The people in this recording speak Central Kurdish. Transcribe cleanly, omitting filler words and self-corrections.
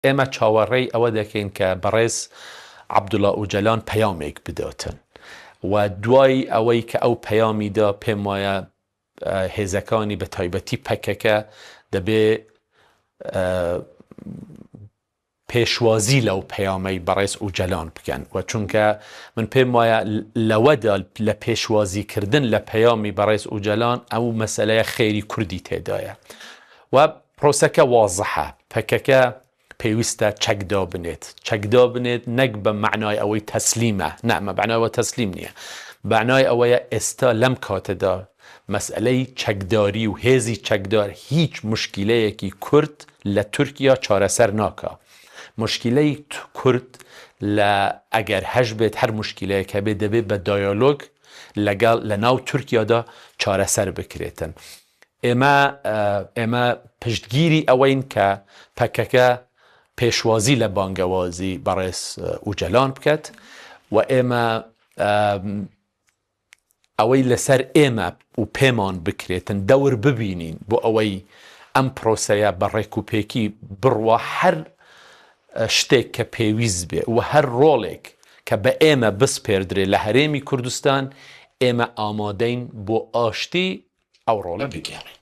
ئێمە چاوەڕێی ئەوە دەکەین کە بەڕێز عەبدوڵڵا ئۆجەلان پەیامێک بداتن و دوای ئەوەی کە ئەو پەیامیدا پێم وایە هێزەکانی بە تایبەتی پەکەکە دەبێ پێشوازی لەو پەیامەی بەڕێز ئۆجەلان بکەن و چونکە من پێم وایە لەوەدا لە پێشوازیکردن لە پەیامی بەڕێز ئۆجەلان ئەو مەسەلەیە خێری کوردی تێدایە و پرۆسەکە وازەحە پەکەکە پێویستە چەکدا بنێت نەک بە معنای ئەوەی تەسلیمە نەمە بەعناوە تەسلیم نییە بەعنای ئەوەیە ئێستا لەم کاتەدا مەسئلەی چەکداری و هێزی چەکدار هیچ مشکلەیەکی کورد لە تورکیا چارەسەر ناکە مشکلەی کورد لە ئەگەر هەش بێت هەر مشکلەیەکە بێت دەبێت بە دایالۆگ لەگەڵ لە ناو تورکیادا چارەسەر بکرێتن ئێمە پشتگیری ئەوەین کە پەکەکە پێشوازی لە بانگەوازی بەڕێز ئۆجەلان بکات و ئێمە ئەوەی لەسەر ئێمە و پێمان بکرێتن دەور ببینین بۆ ئەوەی ئەم پرۆسەیە بە ڕێکوپێکی بڕوە هەر شتێک کە پێویست بێ و هەر ڕۆڵێک کە بە ئێمە بسپێردرێ لە هەرێمی کوردستان ئێمە ئامادەین بۆ ئاشتی ئەو ڕۆڵە بگەێنین